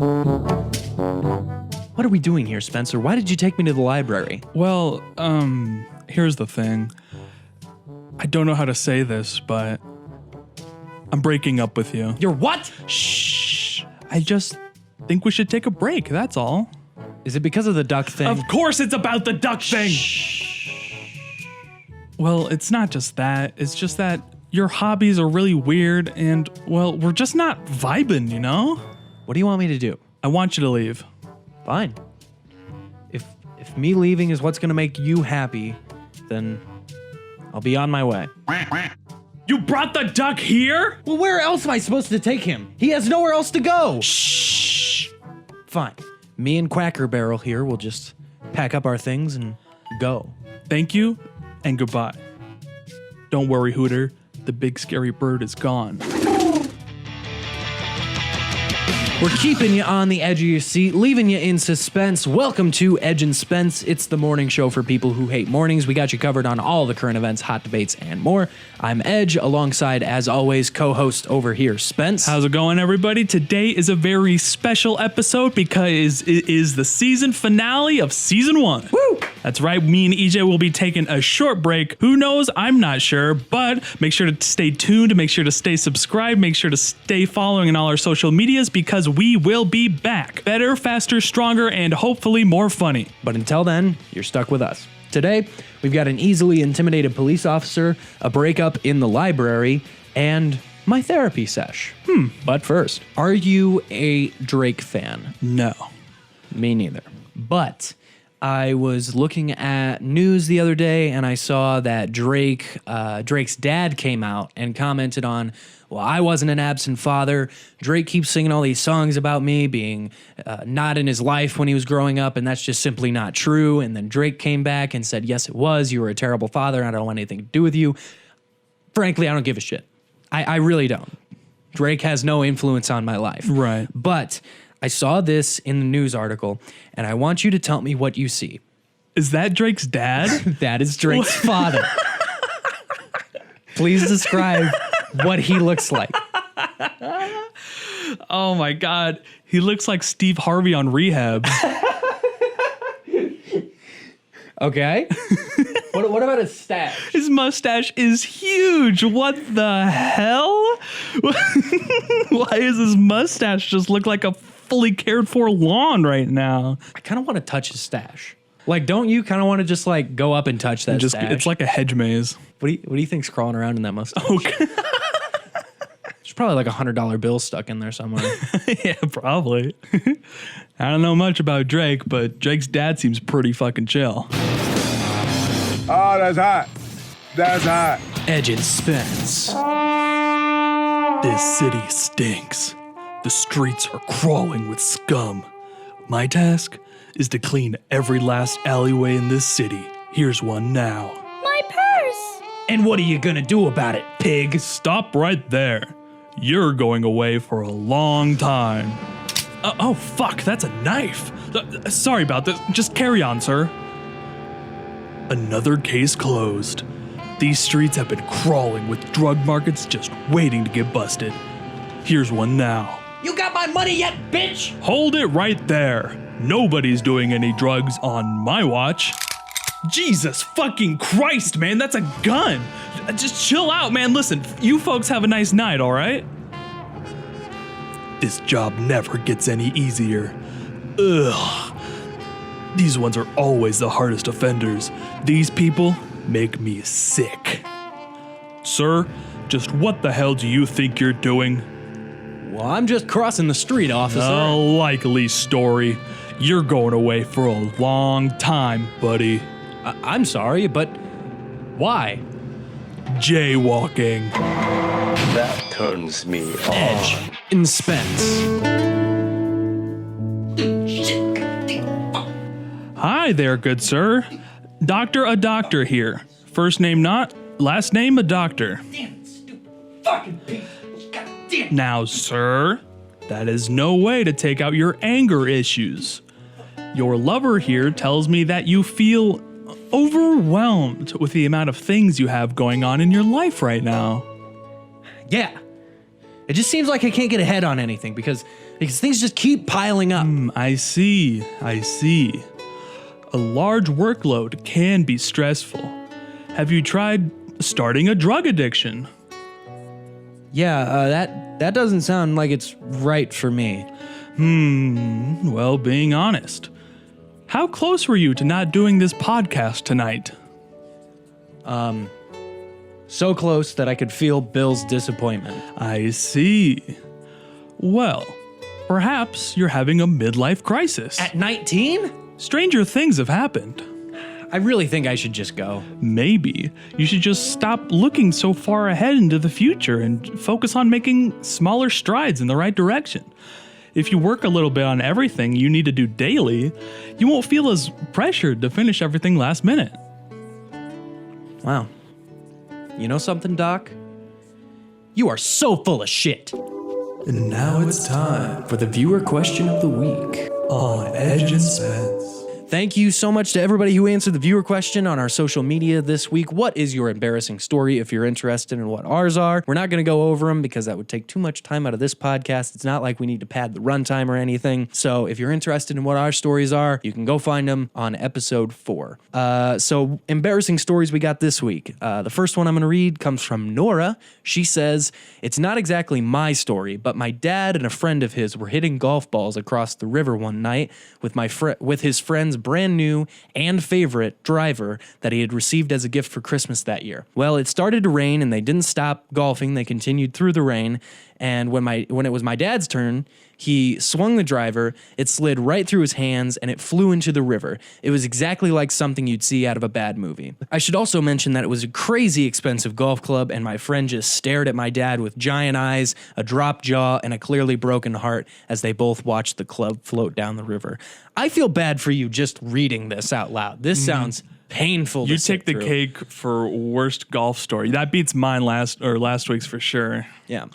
What are we doing here, Spencer? Why did you take me to the library? Well, here's the thing. I don't know how to say this, but I'm breaking up with you. You're what? Shh. I just think we should take a break, that's all. Is it because of the duck thing? Of course it's about the duck thing! Well, it's not just that. It's just that your hobbies are really weird and, well, we're just not vibing, you know? What do you want me to do? I want you to leave. Fine. If me leaving is what's gonna make you happy, then I'll be on my way. You brought the duck here? Well, where else am I supposed to take him? He has nowhere else to go. Shh. Fine. Me and Quacker Barrel here will just pack up our things and go. Thank you and goodbye. Don't worry, Hooter. The big scary bird is gone. We're keeping you on the edge of your seat, leaving you in suspense. Welcome to Edge and Spence. It's the morning show for people who hate mornings. We got you covered on all the current events, hot debates, and more. I'm Edge, alongside, as always, co-host over here, Spence. How's it going, everybody? Today is a very special episode because it is the season finale of season 1. Woo! That's right. Me and EJ will be taking a short break. Who knows? I'm not sure, but make sure to stay tuned, make sure to stay subscribed, make sure to stay following in all our social medias because we will be back. Better, faster, stronger, and hopefully more funny. But until then, you're stuck with us. Today, we've got an easily intimidated police officer, a breakup in the library, and my therapy sesh. But first, are you a Drake fan? No. Me neither. But I was looking at news the other day and I saw that Drake's dad came out and commented on, well, I wasn't an absent father. Drake keeps singing all these songs about me being not in his life when he was growing up, and that's just simply not true. And then Drake came back and said, yes, it was. You were a terrible father, and I don't want anything to do with you. Frankly, I don't give a shit. I really don't. Drake has no influence on my life. Right. But I saw this in the news article, and I want you to tell me what you see. Is that Drake's dad? That is Drake's father. Please describe what he looks like. Oh my God. He looks like Steve Harvey on Rehab. Okay. What about his stash? His mustache is huge. What the hell? Why does his mustache just look like a fully cared for lawn right now? I kind of want to touch his stash. Like, don't you kind of want to just like go up and touch that stash? It's like a hedge maze. What do you think's crawling around in that mustache? Okay. There's probably like $100 bill stuck in there somewhere. Yeah, probably. I don't know much about Drake, but Drake's dad seems pretty fucking chill. Oh, that's hot. That's hot. Edge and Spence. This city stinks. The streets are crawling with scum. My task is to clean every last alleyway in this city. Here's one now. My purse! And what are you gonna do about it, pig? Stop right there. You're going away for a long time. Oh, fuck, that's a knife. Sorry about this. Just carry on, sir. Another case closed. These streets have been crawling with drug markets just waiting to get busted. Here's one now. You got my money yet, bitch? Hold it right there. Nobody's doing any drugs on my watch. Jesus fucking Christ, man, that's a gun. Just chill out, man. Listen, you folks have a nice night, all right? This job never gets any easier. Ugh. These ones are always the hardest offenders. These people make me sick. Sir, just what the hell do you think you're doing? Well, I'm just crossing the street, officer. A likely story. You're going away for a long time, buddy. I'm sorry, but why? Jaywalking. That turns me on. Edge and Spence. Hi there, good sir. Doctor a doctor here. First name not, last name a doctor. Damn, stupid fucking pig. God damn. Now, sir, that is no way to take out your anger issues. Your lover here tells me that you feel overwhelmed with the amount of things you have going on in your life right now. Yeah. It just seems like I can't get ahead on anything because because things just keep piling up. I see. A large workload can be stressful. Have you tried starting a drug addiction? Yeah, that doesn't sound like it's right for me. Well, being honest, how close were you to not doing this podcast tonight? So close that I could feel Bill's disappointment. I see. Well, perhaps you're having a midlife crisis. At 19? Stranger things have happened. I really think I should just go. Maybe you should just stop looking so far ahead into the future and focus on making smaller strides in the right direction. If you work a little bit on everything you need to do daily, you won't feel as pressured to finish everything last minute. Wow. You know something, Doc? You are so full of shit. And now it's time for the viewer question of the week on Edge and Spence. Thank you so much to everybody who answered the viewer question on our social media this week. What is your embarrassing story if you're interested in what ours are? We're not going to go over them because that would take too much time out of this podcast. It's not like we need to pad the runtime or anything. So if you're interested in what our stories are, you can go find them on episode 4. So embarrassing stories we got this week. The first one I'm going to read comes from Nora. She says, "It's not exactly my story, but my dad and a friend of his were hitting golf balls across the river one night with his friend's brand new and favorite driver that he had received as a gift for Christmas that year. Well, it started to rain and they didn't stop golfing. They continued through the rain. And when it was my dad's turn, he swung the driver, it slid right through his hands, and it flew into the river. It was exactly like something you'd see out of a bad movie. I should also mention that it was a crazy expensive golf club, and my friend just stared at my dad with giant eyes, a dropped jaw, and a clearly broken heart as they both watched the club float down the river. I feel bad for you just reading this out loud. This sounds painful to You sit take the through. cake for worst golf story. That beats mine last week's for sure. Yeah.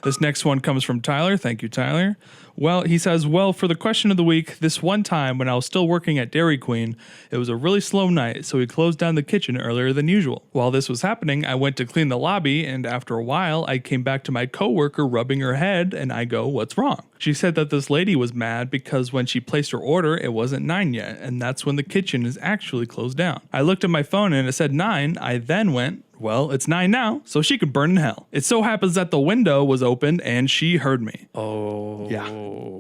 This next one comes from Tyler. Thank you, Tyler. Well, he says, for the question of the week, this one time when I was still working at Dairy Queen, it was a really slow night, so we closed down the kitchen earlier than usual. While this was happening, I went to clean the lobby, and after a while, I came back to my coworker rubbing her head, and I go, "What's wrong?" She said that this lady was mad because when she placed her order, it wasn't 9 yet, and that's when the kitchen is actually closed down. I looked at my phone and it said 9. I then went, "Well, it's 9 now, so she could burn in hell." It so happens that the window was open and she heard me. Oh. Yeah.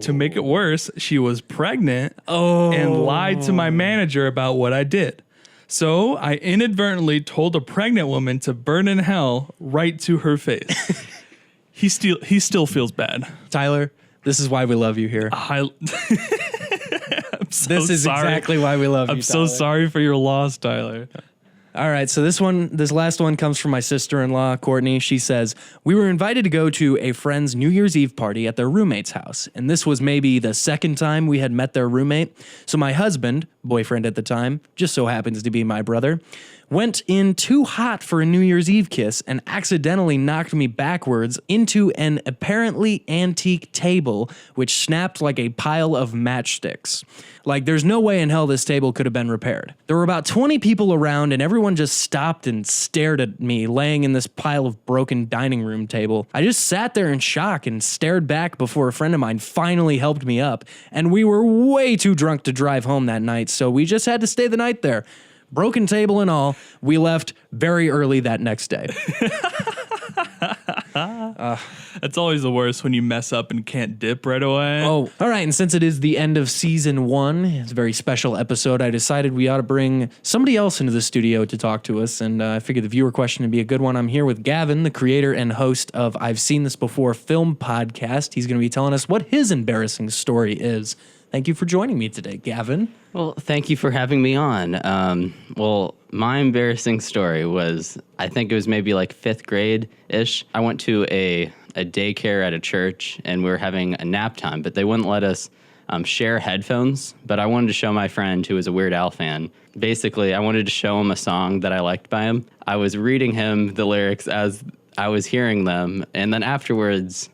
To make it worse, she was pregnant and lied to my manager about what I did. So I inadvertently told a pregnant woman to burn in hell right to her face. He still feels bad. Tyler, this is why we love you here. I'm so This is sorry. exactly why we love you, I'm so Tyler. sorry for your loss, Tyler. All right, so this last one comes from my sister-in-law, Courtney. She says, "We were invited to go to a friend's New Year's Eve party at their roommate's house, and this was maybe the second time we had met their roommate. So my husband, boyfriend at the time, just so happens to be my brother, went in too hot for a New Year's Eve kiss and accidentally knocked me backwards into an apparently antique table, which snapped like a pile of matchsticks. Like, there's no way in hell this table could have been repaired. There were about 20 people around, and everyone just stopped and stared at me laying in this pile of broken dining room table. I just sat there in shock and stared back before a friend of mine finally helped me up, and we were way too drunk to drive home that night, so we just had to stay the night there. Broken table and all, we left very early that next day." It's always the worst when you mess up and can't dip right away. Oh, all right. And since it is the end of season 1, it's a very special episode, I decided we ought to bring somebody else into the studio to talk to us. And I figured the viewer question would be a good one. I'm here with Gavin, the creator and host of I've Seen This Before film podcast. He's going to be telling us what his embarrassing story is. Thank you for joining me today, Gavin. Well, thank you for having me on. My embarrassing story was, I think it was maybe like 5th grade-ish. I went to a daycare at a church, and we were having a nap time, but they wouldn't let us share headphones. But I wanted to show my friend, who was a Weird Al fan, basically, I wanted to show him a song that I liked by him. I was reading him the lyrics as I was hearing them, and then afterwards,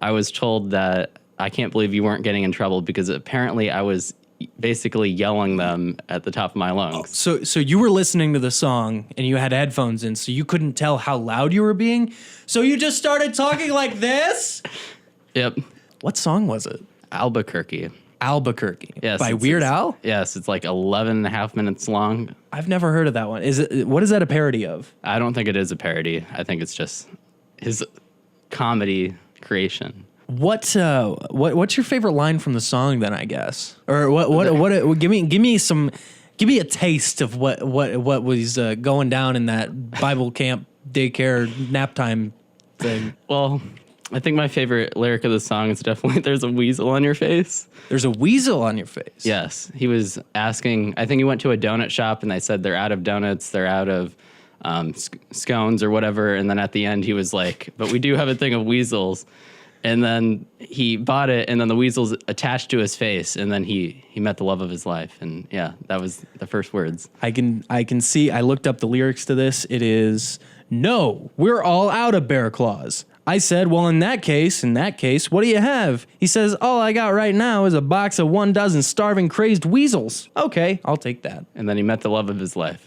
I was told that I can't believe you weren't getting in trouble because apparently I was basically yelling them at the top of my lungs. So you were listening to the song and you had headphones in, so you couldn't tell how loud you were being. So you just started talking like this? Yep. What song was it? Albuquerque. Albuquerque. Yes, By Weird Al? Yes, it's like 11 and a half minutes long. I've never heard of that one. What is that a parody of? I don't think it is a parody. I think it's just his comedy creation. What's your favorite line from the song then, I guess? Or give me a taste of what was going down in that Bible camp daycare nap time thing. Well, I think my favorite lyric of the song is definitely "There's a weasel on your face." There's a weasel on your face. Yes, he was asking. I think he went to a donut shop and they said they're out of donuts, they're out of scones or whatever. And then at the end, he was like, "But we do have a thing of weasels." And then he bought it, and then the weasel's attached to his face, and then he met the love of his life, and yeah, that was the first words. I can see. I looked up the lyrics to this. It is, "No, we're all out of bear claws." I said, "Well, in that case, what do you have?" He says, "All I got right now is a box of 12 starving, crazed weasels." Okay, I'll take that. And then he met the love of his life.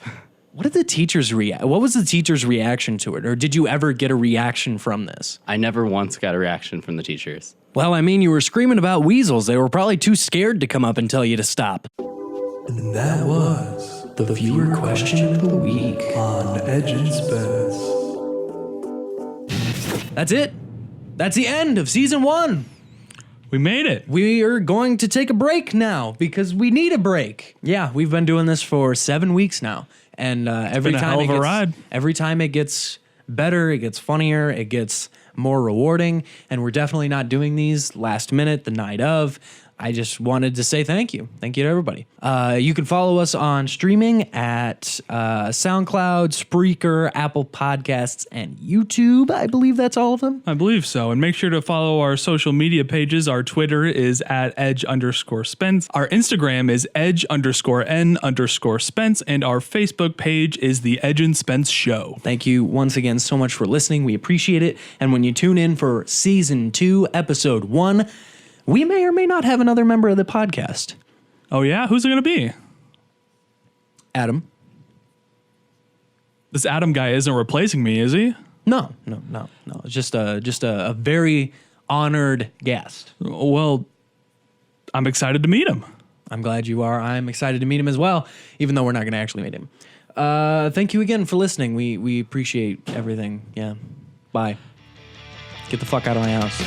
What did the teachers react? What was the teacher's reaction to it? Or did you ever get a reaction from this? I never once got a reaction from the teachers. Well, I mean, you were screaming about weasels. They were probably too scared to come up and tell you to stop. And that was the viewer question of the week on Edge and Spence. That's it. That's the end of season 1. We made it. We are going to take a break now because we need a break. Yeah, we've been doing this for 7 weeks now. And every been a time hell of a ride. Every time it gets better, it gets funnier, it gets more rewarding. And we're definitely not doing these last minute, the night of. I just wanted to say thank you. Thank you to everybody. You can follow us on streaming at SoundCloud, Spreaker, Apple Podcasts, and YouTube. I believe that's all of them. I believe so. And make sure to follow our social media pages. Our Twitter is at @Edge_Spence. Our Instagram is Edge_N_Spence. And our Facebook page is The Edge and Spence Show. Thank you once again so much for listening. We appreciate it. And when you tune in for season 2, episode 1, we may or may not have another member of the podcast. Oh, yeah? Who's it going to be? Adam. This Adam guy isn't replacing me, is he? No. It's just a very honored guest. Well, I'm excited to meet him. I'm glad you are. I'm excited to meet him as well, even though we're not going to actually meet him. Thank you again for listening. We appreciate everything. Yeah. Bye. Get the fuck out of my house.